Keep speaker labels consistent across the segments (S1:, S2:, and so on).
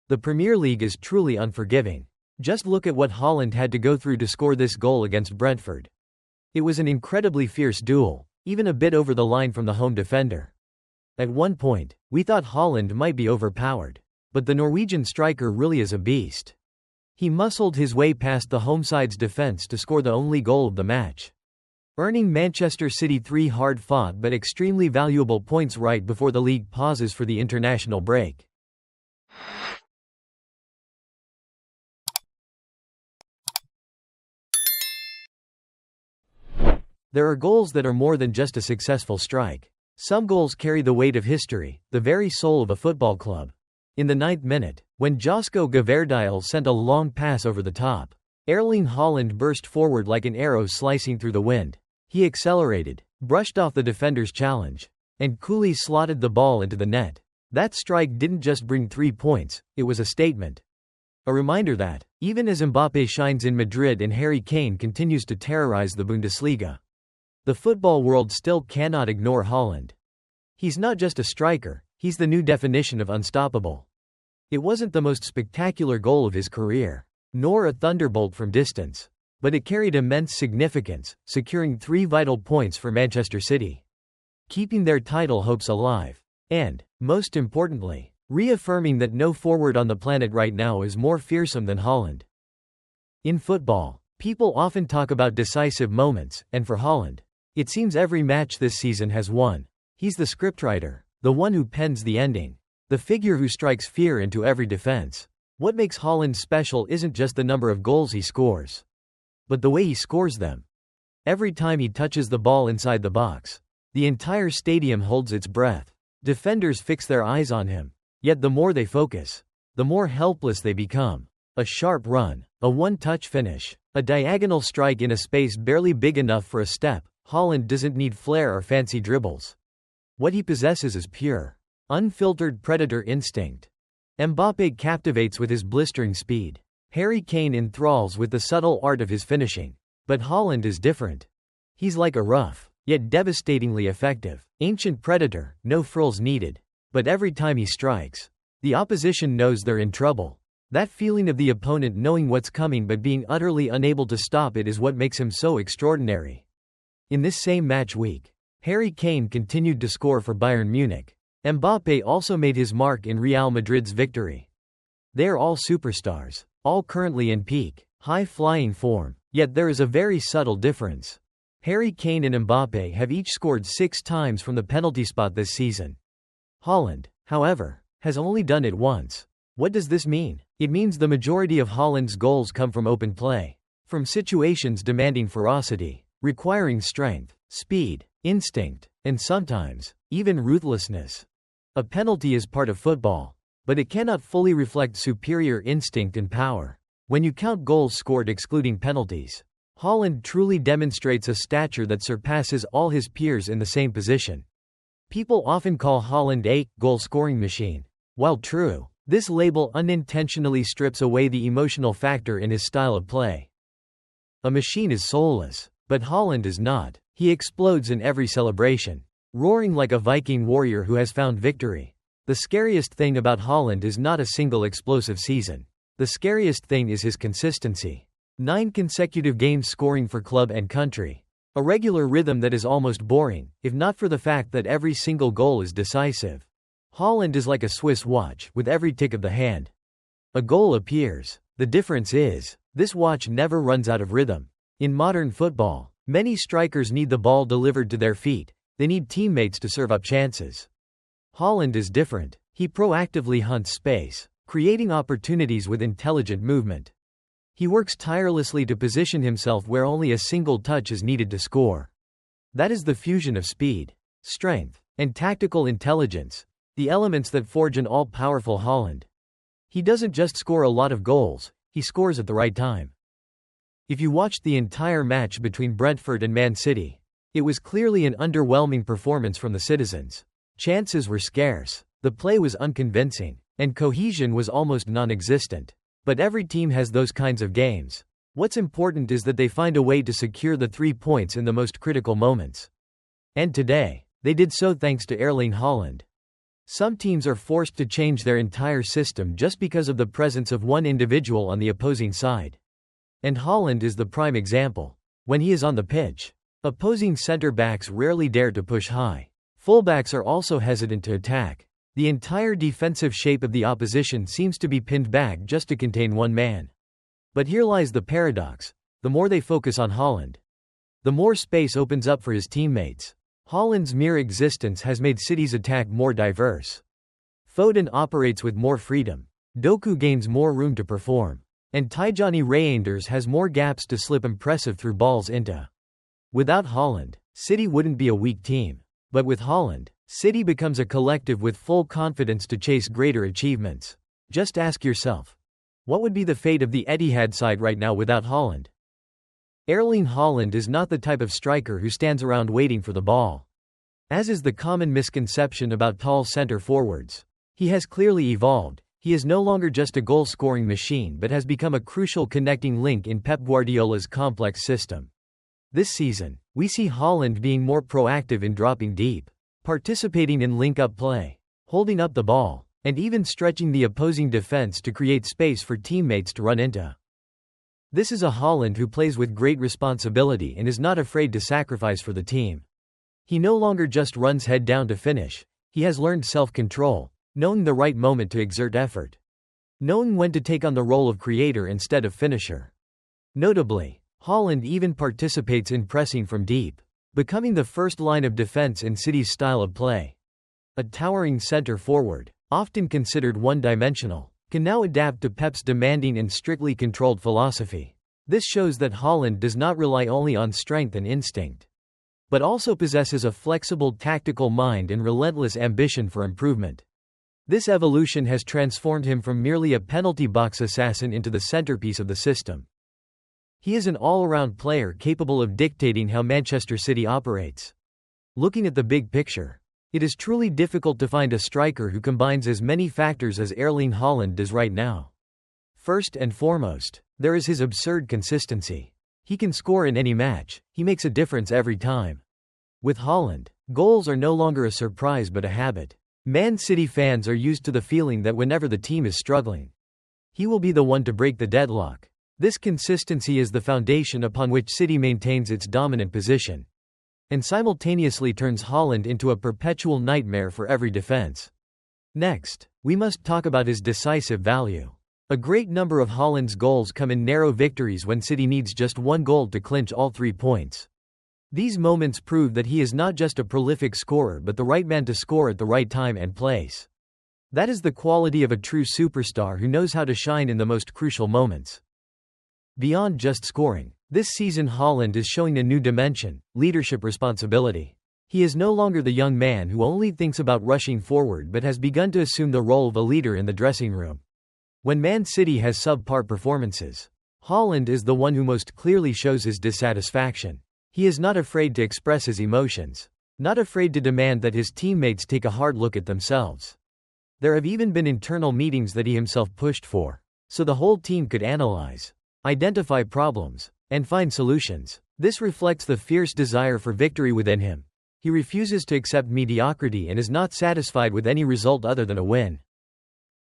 S1: The Premier League is truly unforgiving. Just look at what Haaland had to go through to score this goal against Brentford. It was an incredibly fierce duel, even a bit over the line from the home defender. At one point, we thought Haaland might be overpowered. But the Norwegian striker really is a beast. He muscled his way past the home side's defense to score the only goal of the match, earning Manchester City 3 hard-fought but extremely valuable points right before the league pauses for the international break. There are goals that are more than just a successful strike. Some goals carry the weight of history, the very soul of a football club. In the 9th minute, when Josko Gvardiol sent a long pass over the top, Erling Haaland burst forward like an arrow slicing through the wind. He accelerated, brushed off the defender's challenge, and coolly slotted the ball into the net. That strike didn't just bring 3 points, it was a statement. A reminder that, even as Mbappe shines in Madrid and Harry Kane continues to terrorize the Bundesliga, the football world still cannot ignore Haaland. He's not just a striker, he's the new definition of unstoppable. It wasn't the most spectacular goal of his career, nor a thunderbolt from distance, but it carried immense significance, securing 3 vital points for Manchester City, keeping their title hopes alive, and, most importantly, reaffirming that no forward on the planet right now is more fearsome than Haaland. In football, people often talk about decisive moments, and for Haaland, it seems every match this season has one. He's the scriptwriter, the one who pens the ending, the figure who strikes fear into every defense. What makes Haaland special isn't just the number of goals he scores, but the way he scores them. Every time he touches the ball inside the box, the entire stadium holds its breath. Defenders fix their eyes on him, yet the more they focus, the more helpless they become. A sharp run, a one-touch finish, a diagonal strike in a space barely big enough for a step. Haaland doesn't need flair or fancy dribbles. What he possesses is pure, unfiltered predator instinct. Mbappe captivates with his blistering speed. Harry Kane enthralls with the subtle art of his finishing. But Haaland is different. He's like a rough, yet devastatingly effective, ancient predator, no frills needed. But every time he strikes, the opposition knows they're in trouble. That feeling of the opponent knowing what's coming but being utterly unable to stop it is what makes him so extraordinary. In this same match week, Harry Kane continued to score for Bayern Munich. Mbappe also made his mark in Real Madrid's victory. They are all superstars, all currently in peak, high-flying form, yet there is a very subtle difference. Harry Kane and Mbappe have each scored 6 times from the penalty spot this season. Haaland, however, has only done it once. What does this mean? It means the majority of Haaland's goals come from open play, from situations demanding ferocity, requiring strength, speed, instinct, and sometimes, even ruthlessness. A penalty is part of football, but it cannot fully reflect superior instinct and power. When you count goals scored excluding penalties, Haaland truly demonstrates a stature that surpasses all his peers in the same position. People often call Haaland a goal-scoring machine. While true, this label unintentionally strips away the emotional factor in his style of play. A machine is soulless, but Haaland is not. He explodes in every celebration, roaring like a Viking warrior who has found victory. The scariest thing about Haaland is not a single explosive season. The scariest thing is his consistency. 9 consecutive games scoring for club and country. A regular rhythm that is almost boring, if not for the fact that every single goal is decisive. Haaland is like a Swiss watch, with every tick of the hand, a goal appears. The difference is, this watch never runs out of rhythm. In modern football, many strikers need the ball delivered to their feet. They need teammates to serve up chances. Haaland is different. He proactively hunts space, creating opportunities with intelligent movement. He works tirelessly to position himself where only a single touch is needed to score. That is the fusion of speed, strength, and tactical intelligence, the elements that forge an all-powerful Haaland. He doesn't just score a lot of goals, he scores at the right time. If you watched the entire match between Brentford and Man City, it was clearly an underwhelming performance from the citizens. Chances were scarce, the play was unconvincing, and cohesion was almost non-existent. But every team has those kinds of games. What's important is that they find a way to secure the 3 points in the most critical moments. And today, they did so thanks to Erling Haaland. Some teams are forced to change their entire system just because of the presence of one individual on the opposing side. And Haaland is the prime example. When he is on the pitch, opposing center-backs rarely dare to push high. Fullbacks are also hesitant to attack. The entire defensive shape of the opposition seems to be pinned back just to contain one man. But here lies the paradox. The more they focus on Haaland, the more space opens up for his teammates. Haaland's mere existence has made City's attack more diverse. Foden operates with more freedom. Doku gains more room to perform. And Tijani Reinders has more gaps to slip impressive through balls into. Without Haaland, City wouldn't be a weak team. But with Haaland, City becomes a collective with full confidence to chase greater achievements. Just ask yourself, what would be the fate of the Etihad side right now without Haaland? Erling Haaland is not the type of striker who stands around waiting for the ball. As is the common misconception about tall center forwards. He has clearly evolved. He is no longer just a goal-scoring machine but has become a crucial connecting link in Pep Guardiola's complex system. This season, we see Haaland being more proactive in dropping deep, participating in link-up play, holding up the ball, and even stretching the opposing defense to create space for teammates to run into. This is a Haaland who plays with great responsibility and is not afraid to sacrifice for the team. He no longer just runs head down to finish. He has learned self-control, knowing the right moment to exert effort, knowing when to take on the role of creator instead of finisher. Notably, Haaland even participates in pressing from deep, becoming the first line of defense in City's style of play. A towering center forward, often considered one-dimensional, can now adapt to Pep's demanding and strictly controlled philosophy. This shows that Haaland does not rely only on strength and instinct, but also possesses a flexible tactical mind and relentless ambition for improvement. This evolution has transformed him from merely a penalty box assassin into the centerpiece of the system. He is an all-around player capable of dictating how Manchester City operates. Looking at the big picture, it is truly difficult to find a striker who combines as many factors as Erling Haaland does right now. First and foremost, there is his absurd consistency. He can score in any match. He makes a difference every time. With Haaland, goals are no longer a surprise but a habit. Man City fans are used to the feeling that whenever the team is struggling, he will be the one to break the deadlock. This consistency is the foundation upon which City maintains its dominant position, and simultaneously turns Haaland into a perpetual nightmare for every defense. Next, we must talk about his decisive value. A great number of Haaland's goals come in narrow victories when City needs just one goal to clinch all 3 points. These moments prove that he is not just a prolific scorer but the right man to score at the right time and place. That is the quality of a true superstar who knows how to shine in the most crucial moments. Beyond just scoring, this season Haaland is showing a new dimension: leadership responsibility. He is no longer the young man who only thinks about rushing forward but has begun to assume the role of a leader in the dressing room. When Man City has subpar performances, Haaland is the one who most clearly shows his dissatisfaction. He is not afraid to express his emotions, not afraid to demand that his teammates take a hard look at themselves. There have even been internal meetings that he himself pushed for, so the whole team could analyze, identify problems, and find solutions. This reflects the fierce desire for victory within him. He refuses to accept mediocrity and is not satisfied with any result other than a win.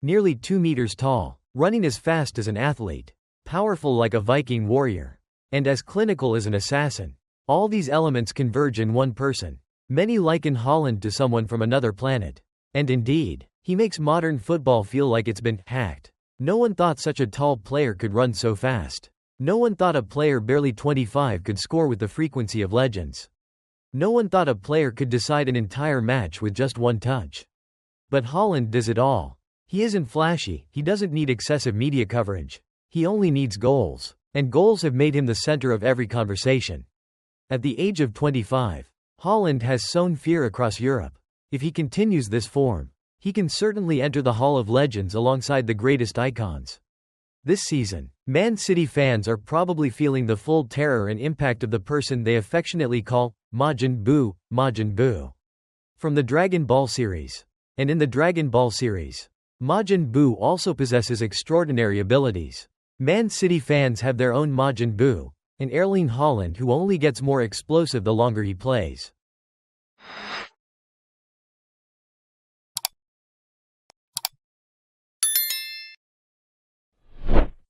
S1: Nearly 2 meters tall, running as fast as an athlete, powerful like a Viking warrior, and as clinical as an assassin. All these elements converge in one person. Many liken Haaland to someone from another planet. And indeed, he makes modern football feel like it's been hacked. No one thought such a tall player could run so fast. No one thought a player barely 25 could score with the frequency of legends. No one thought a player could decide an entire match with just one touch. But Haaland does it all. He isn't flashy, he doesn't need excessive media coverage. He only needs goals. And goals have made him the center of every conversation. At the age of 25, Haaland has sown fear across Europe. If he continues this form, he can certainly enter the Hall of Legends alongside the greatest icons. This season, Man City fans are probably feeling the full terror and impact of the person they affectionately call Majin Buu, Majin Buu, from the Dragon Ball series. And in the Dragon Ball series, Majin Buu also possesses extraordinary abilities. Man City fans have their own Majin Buu, an Erling Haaland who only gets more explosive the longer he plays.